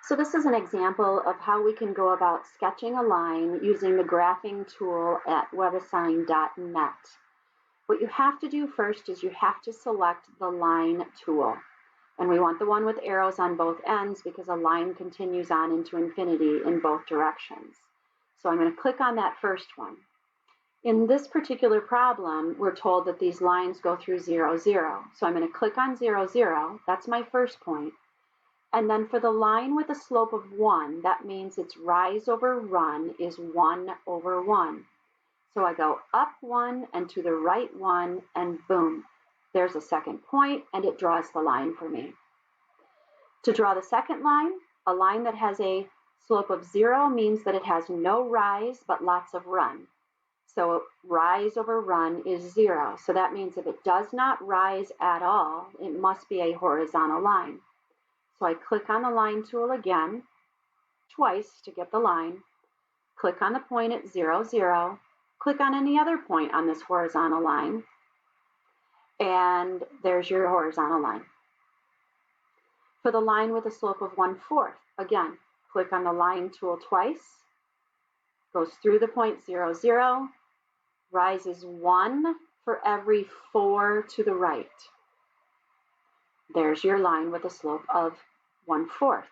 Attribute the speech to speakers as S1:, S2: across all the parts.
S1: So this is an example of how we can go about sketching a line using the graphing tool at webassign.net. What you have to do first is you have to select the line tool. And we want the one with arrows on both ends because a line continues on into infinity in both directions. So I'm going to click on that first one. In this particular problem, we're told that these lines go through 0, 0. So I'm going to click on 0, 0. That's my first point. And then for the line with a slope of 1, that means its rise over run is 1 over 1. So I go up 1 and to the right 1, and boom, there's a second point, and it draws the line for me. To draw the second line, a line that has a slope of 0 means that it has no rise but lots of run. So rise over run is 0. So that means if it does not rise at all, it must be a horizontal line. So I click on the line tool again, twice to get the line, click on the point at 0, 0, click on any other point on this horizontal line, and there's your horizontal line. For the line with a slope of 1/4, again, click on the line tool twice, goes through the point 0, 0, rises 1 for every 4 to the right. There's your line with a slope of 1/4.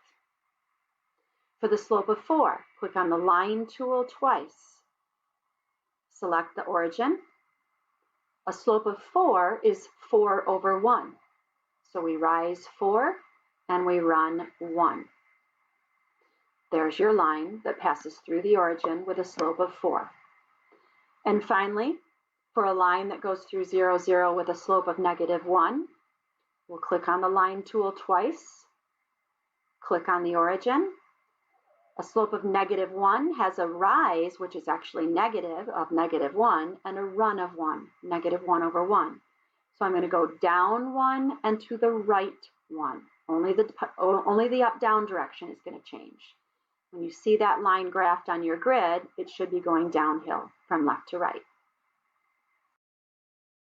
S1: For the slope of 4, click on the line tool twice. Select the origin. A slope of 4 is 4 over 1. So we rise 4 and we run 1. There's your line that passes through the origin with a slope of 4. And finally, for a line that goes through 0, 0 with a slope of -1, we'll click on the line tool twice, click on the origin. A slope of -1 has a rise, which is actually negative, of -1, and a run of 1, -1 over 1. So I'm going to go down 1 and to the right 1. Only the up-down direction is going to change. When you see that line graphed on your grid, it should be going downhill from left to right.